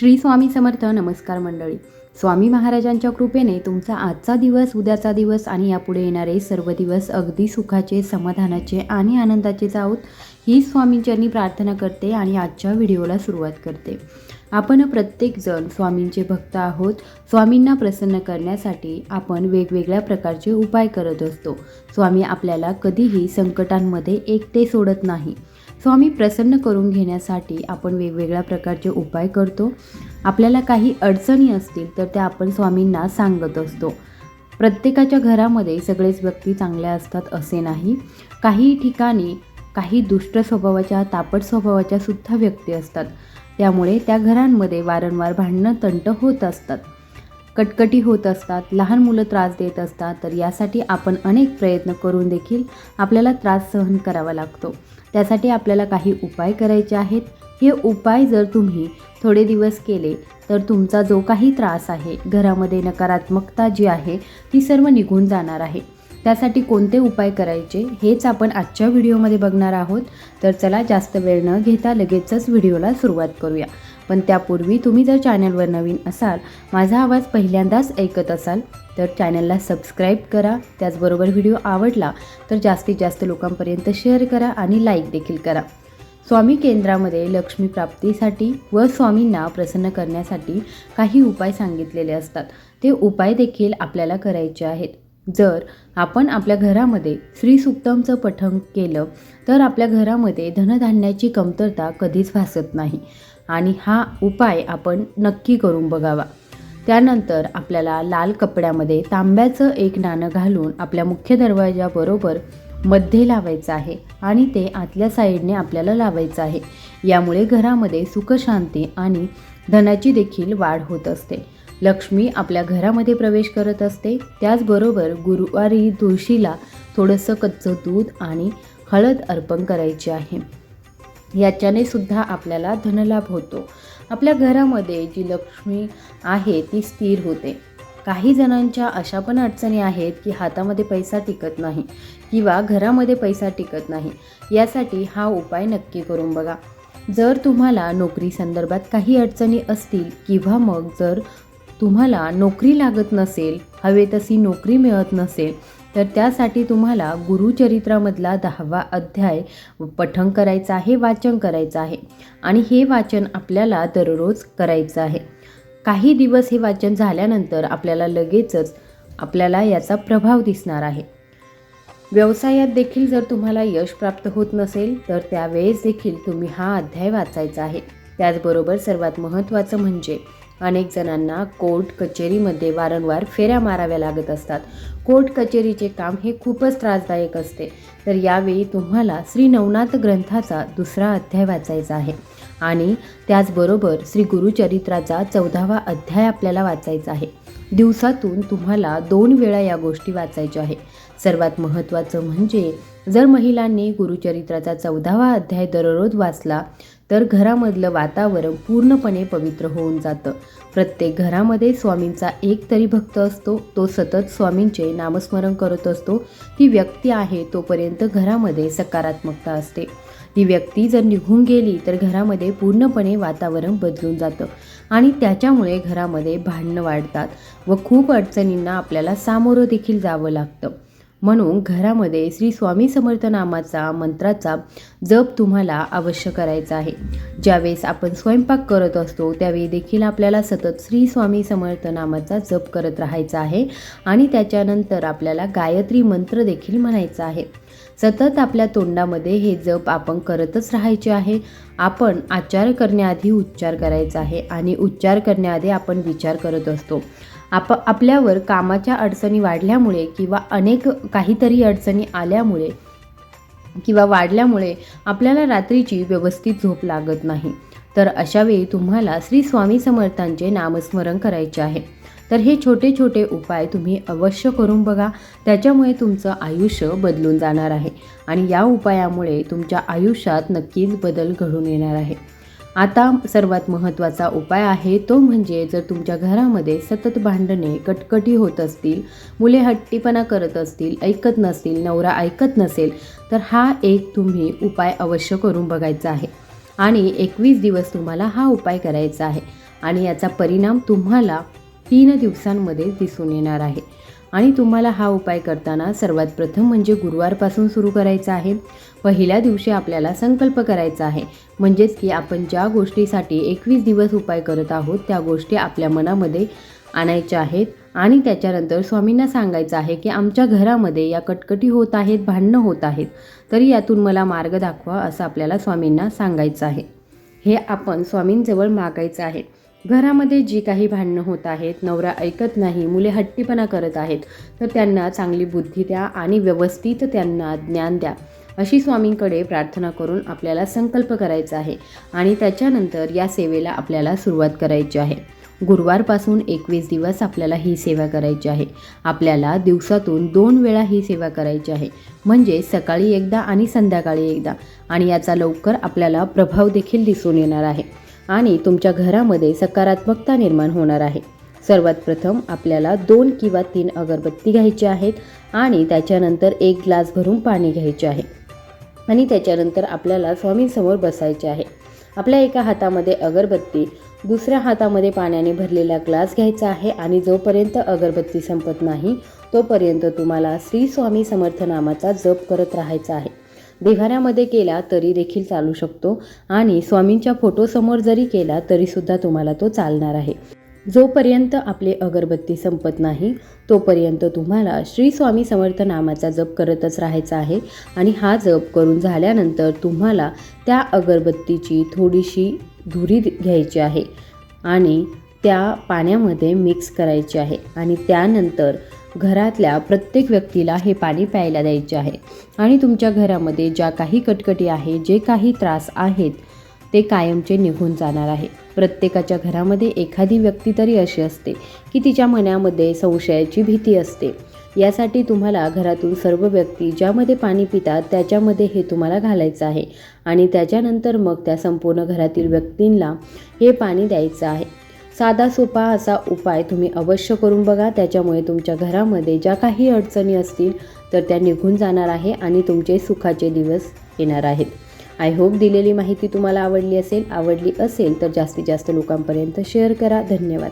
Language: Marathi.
श्री स्वामी समर्थ. नमस्कार मंडळी. स्वामी महाराजांच्या कृपेने तुमचा आजचा दिवस, उद्याचा दिवस आणि यापुढे येणारे सर्व दिवस अगदी सुखाचे, समाधानाचे आणि आनंदाचे जावोत ही स्वामींचरणी प्रार्थना करते आणि आजच्या व्हिडिओला सुरुवात करते. आपण प्रत्येकजण स्वामींचे भक्त आहोत. स्वामींना प्रसन्न करण्यासाठी आपण वेगवेगळ्या प्रकारचे उपाय करत असतो. स्वामी आपल्याला कधीही संकटांमध्ये एकटे सोडत नाही. स्वामी प्रसन्न करून घेण्यासाठी आपण वेगवेगळ्या प्रकारचे उपाय करतो. आपल्याला काही अडचणी असतील तर त्या आपण स्वामींना सांगत असतो. प्रत्येकाच्या घरामध्ये सगळेच व्यक्ती चांगल्या असतात असे नाही. काही ठिकाणी काही दुष्ट स्वभावाच्या, तापट स्वभावाच्या सुद्धा व्यक्ती असतात. त्यामुळे त्या घरांमध्ये वारंवार भांडणं, तंट होत असतात, कटकटी होत असतात, लहान मुलं त्रास देत असतात. तर यासाठी आपण अनेक प्रयत्न करून देखील आपल्याला त्रास सहन करावा लागतो. त्यासाठी आपल्याला काही उपाय करायचे आहेत. हे उपाय जर तुम्ही थोडे दिवस केले तर तुमचा जो काही त्रास आहे, घरामध्ये नकारात्मकता जी आहे ती सर्व निघून जाणार आहे. त्यासाठी कोणते उपाय करायचे हेच आपण आजच्या व्हिडिओमध्ये बघणार आहोत. तर चला जास्त वेळ न घेता लगेचच व्हिडिओला सुरुवात करूया. पण त्यापूर्वी तुम्ही जर चॅनलवर नवीन असाल, माझा आवाज पहिल्यांदाच ऐकत असाल तर चॅनलला सबस्क्राईब करा. त्याचबरोबर व्हिडिओ आवडला तर जास्तीत जास्त लोकांपर्यंत शेअर करा आणि लाईक देखील करा. स्वामी केंद्रामध्ये लक्ष्मी प्राप्तीसाठी व स्वामींना प्रसन्न करण्यासाठी काही उपाय सांगितलेले असतात. ते उपाय देखील आपल्याला करायचे आहेत. जर आपण आपल्या घरामध्ये श्री सुक्तमचं पठण केलं तर आपल्या घरामध्ये धनधान्याची कमतरता कधीच भासत नाही आणि हा उपाय आपण नक्की करून बघावा. त्यानंतर आपल्याला लाल कपड्यामध्ये तांब्याचं एक नाणं घालून आपल्या मुख्य दरवाजाबरोबर मध्ये लावायचं आहे आणि ते आतल्या साईडने आपल्याला लावायचं आहे. यामुळे घरामध्ये सुखशांती आणि धनाची देखील वाढ होत असते. लक्ष्मी आपल्या घरामध्ये प्रवेश करत असते. त्याचबरोबर गुरुवारी तुळशीला थोडंसं कच्चं दूध आणि हळद अर्पण करायची आहे. याच्याने सुद्धा आपल्याला धनलाभ होतो. आपल्या घरामध्ये जी लक्ष्मी आहे ती स्थिर होते. काही जणांच्या अशा पण अडचणी आहेत की हातामध्ये पैसा टिकत नाही किंवा घरामध्ये पैसा टिकत नाही. यासाठी हा उपाय नक्की करून बघा. जर तुम्हाला नोकरी संदर्भात काही अडचणी असतील किंवा मग जर तुम्हाला नोकरी लागत नसेल, हवे तशी नोकरी मिळत नसेल, तर त्यासाठी तुम्हाला गुरुचरित्रामधला 10वा अध्याय पठण करायचा आहे, वाचन करायचं आहे आणि हे वाचन आपल्याला दररोज करायचं आहे. काही दिवस हे वाचन झाल्यानंतर आपल्याला लगेचच याचा प्रभाव दिसणार आहे. व्यवसायात देखील जर तुम्हाला यश प्राप्त होत नसेल तर त्यावेळेस देखील तुम्ही हा अध्याय वाचायचा आहे. त्याचबरोबर सर्वात महत्त्वाचं म्हणजे अनेक जणांना कोर्ट कचेरीमध्ये वारंवार फेऱ्या माराव्या लागत असतात. कोर्ट कचेरीचे काम हे खूपच त्रासदायक असते. तर यावेळी तुम्हाला श्री नवनाथ ग्रंथाचा 2रा अध्याय वाचायचा आहे आणि त्याचबरोबर श्री गुरुचरित्राचा 14वा अध्याय आपल्याला वाचायचा आहे. दिवसातून तुम्हाला 2 वेळा या गोष्टी वाचायच्या आहे. सर्वात महत्त्वाचं म्हणजे जर महिलांनी गुरुचरित्राचा 14वा अध्याय दररोज वाचला तर घरामधलं वातावरण पूर्णपणे पवित्र होऊन जातं. प्रत्येक घरामध्ये स्वामींचा एक तरी भक्त असतो. तो सतत स्वामींचे नामस्मरण करत असतो. ती व्यक्ती आहे तोपर्यंत घरामध्ये सकारात्मकता असते. ती व्यक्ती जर निघून गेली तर घरामध्ये पूर्णपणे वातावरण बदलून जातं आणि त्याच्यामुळे घरामध्ये भांडणं वाढतात व खूप अडचणींना आपल्याला सामोरं देखील जावं लागतं. म्हणून घरामध्ये श्री स्वामी समर्थ नामाचा मंत्राचा जप तुम्हाला अवश्य करायचा आहे. ज्यावेळेस आपण स्वयंपाक करत असतो त्यावेळी देखील आपल्याला सतत श्री स्वामी समर्थ नामाचा जप करत राहायचा आहे आणि त्याच्यानंतर आपल्याला गायत्री मंत्र देखील म्हणायचा आहे. सतत आपल्या तोंडामध्ये हे जप आपण करतच राहायचे आहे. आपण आचार करण्याआधी उच्चार करायचा आहे आणि उच्चार करण्याआधी आपण विचार करत असतो. आपल्यावर कामाच्या अडचणी वाढल्यामुळे किंवा अनेक काहीतरी अडचणी आल्यामुळे किंवा वाढल्यामुळे आपल्याला रात्रीची व्यवस्थित झोप लागत नाही. तर अशावेळी तुम्हाला श्री स्वामी समर्थांचे नामस्मरण करायचे आहे. तर हे छोटे छोटे उपाय तुम्ही अवश्य करून बघा. त्याच्यामुळे तुमचं आयुष्य बदलून जाणार आहे आणि या उपायामुळे तुमच्या आयुष्यात नक्कीच बदल घडून येणार आहे. आता सर्वात महत्त्वाचा उपाय आहे तो म्हणजे जर तुमच्या घरामध्ये सतत भांडणे, कटकटी होत असतील, मुले हट्टीपणा करत असतील, ऐकत नसतील, नवरा ऐकत नसेल, तर हा एक तुम्ही उपाय अवश्य करून बघायचा आहे आणि 21 दिवस तुम्हाला हा उपाय करायचा आहे. आणि याचा परिणाम तुम्हाला 3 दिवसांमध्ये दिसून येणार आहे. आणि तुम्हाला हा उपाय करताना सर्वात प्रथम म्हणजे गुरुवारपासून सुरू करायचा आहे. पहिल्या दिवशी आपल्याला संकल्प करायचा आहे, म्हणजेच की आपण ज्या गोष्टीसाठी 21 दिवस उपाय करत आहोत त्या गोष्टी आपल्या मनामध्ये आणायच्या आहेत आणि त्याच्यानंतर स्वामींना सांगायचं आहे की आमच्या घरामध्ये या कटकटी होत आहेत, भांडणं होत आहेत, तरी यातून मला मार्ग दाखवा असं आपल्याला स्वामींना सांगायचं आहे. हे आपण स्वामींजवळ मागायचं आहे. घरामध्ये जी काही भांडणं होत आहेत, नवरा ऐकत नाही, मुले हट्टीपणा करत आहेत, तर त्यांना चांगली बुद्धी द्या आणि व्यवस्थित त्यांना ज्ञान द्या अशी स्वामींकडे प्रार्थना करून आपल्याला संकल्प करायचा आहे. आणि त्याच्यानंतर या सेवेला आपल्याला सुरुवात करायची आहे. गुरुवारपासून 21 दिवस आपल्याला ही सेवा करायची आहे. आपल्याला दिवसातून 2 वेळा ही सेवा करायची आहे, म्हणजे सकाळी एकदा आणि संध्याकाळी एकदा. आणि याचा लवकर आपल्याला प्रभाव देखील दिसून येणार आहे आणि तुमच्या घरामध्ये सकारात्मकता निर्माण होणार आहे. सर्वात प्रथम आपल्याला 2 किंवा 3 अगरबत्ती घ्यायची आहेत आणि त्याच्यानंतर 1 ग्लास भरून पाणी घ्यायचे आहे आणि त्याच्यानंतर आपल्याला स्वामींसमोर बसायचे आहे. आपल्या एका हातामध्ये अगरबत्ती, दुसऱ्या हातामध्ये पाण्याने भरलेला ग्लास घ्यायचा आहे आणि जोपर्यंत अगरबत्ती संपत नाही तोपर्यंत तुम्हाला श्री स्वामी समर्थ नामाचा जप करत राहायचा आहे. देव्हाऱ्यामध्ये केला तरी देखील चालू शकतो आणि स्वामींच्या फोटोसमोर जरी केला तरीसुद्धा तुम्हाला तो चालणार आहे. जोपर्यंत आपली अगरबत्ती संपत नाही तोपर्यंत तुम्हाला श्री स्वामी समर्थ नामाचा जप करतच राहायचा आहे. आणि हा जप करून झाल्यानंतर तुम्हाला त्या अगरबत्तीची थोडीशी धुरी घ्यायची आहे आणि त्या पाण्यामध्ये मिक्स करायची आहे आणि त्यानंतर घरातल्या प्रत्येक व्यक्तीला हे पाणी प्यायला द्यायचे आहे. आणि तुमच्या घरामध्ये ज्या काही कटकटी आहे, जे काही त्रास आहेत ते कायमचे निघून जाणार आहे. प्रत्येकाच्या घरामध्ये एखादी व्यक्ती तरी अशी असते की तिच्या मनामध्ये संशयाची भीती असते. यासाठी तुम्हाला घरातून सर्व व्यक्ती ज्यामध्ये पाणी पितात त्याच्यामध्ये हे तुम्हाला घालायचं आहे आणि त्याच्यानंतर मग त्या संपूर्ण घरातील व्यक्तींना हे पाणी द्यायचं आहे. साधा सोपा असा उपाय तुम्ही अवश्य करून बघा. त्याच्यामुळे तुमच्या घरामध्ये ज्या काही अडचणी असतील तर त्या निघून जाणार आहे आणि तुमचे सुखाचे दिवस येणार आहेत. आय होप दिलेली माहिती तुम्हाला आवडली असेल तर जास्तीत जास्त लोकांपर्यंत शेअर करा. धन्यवाद.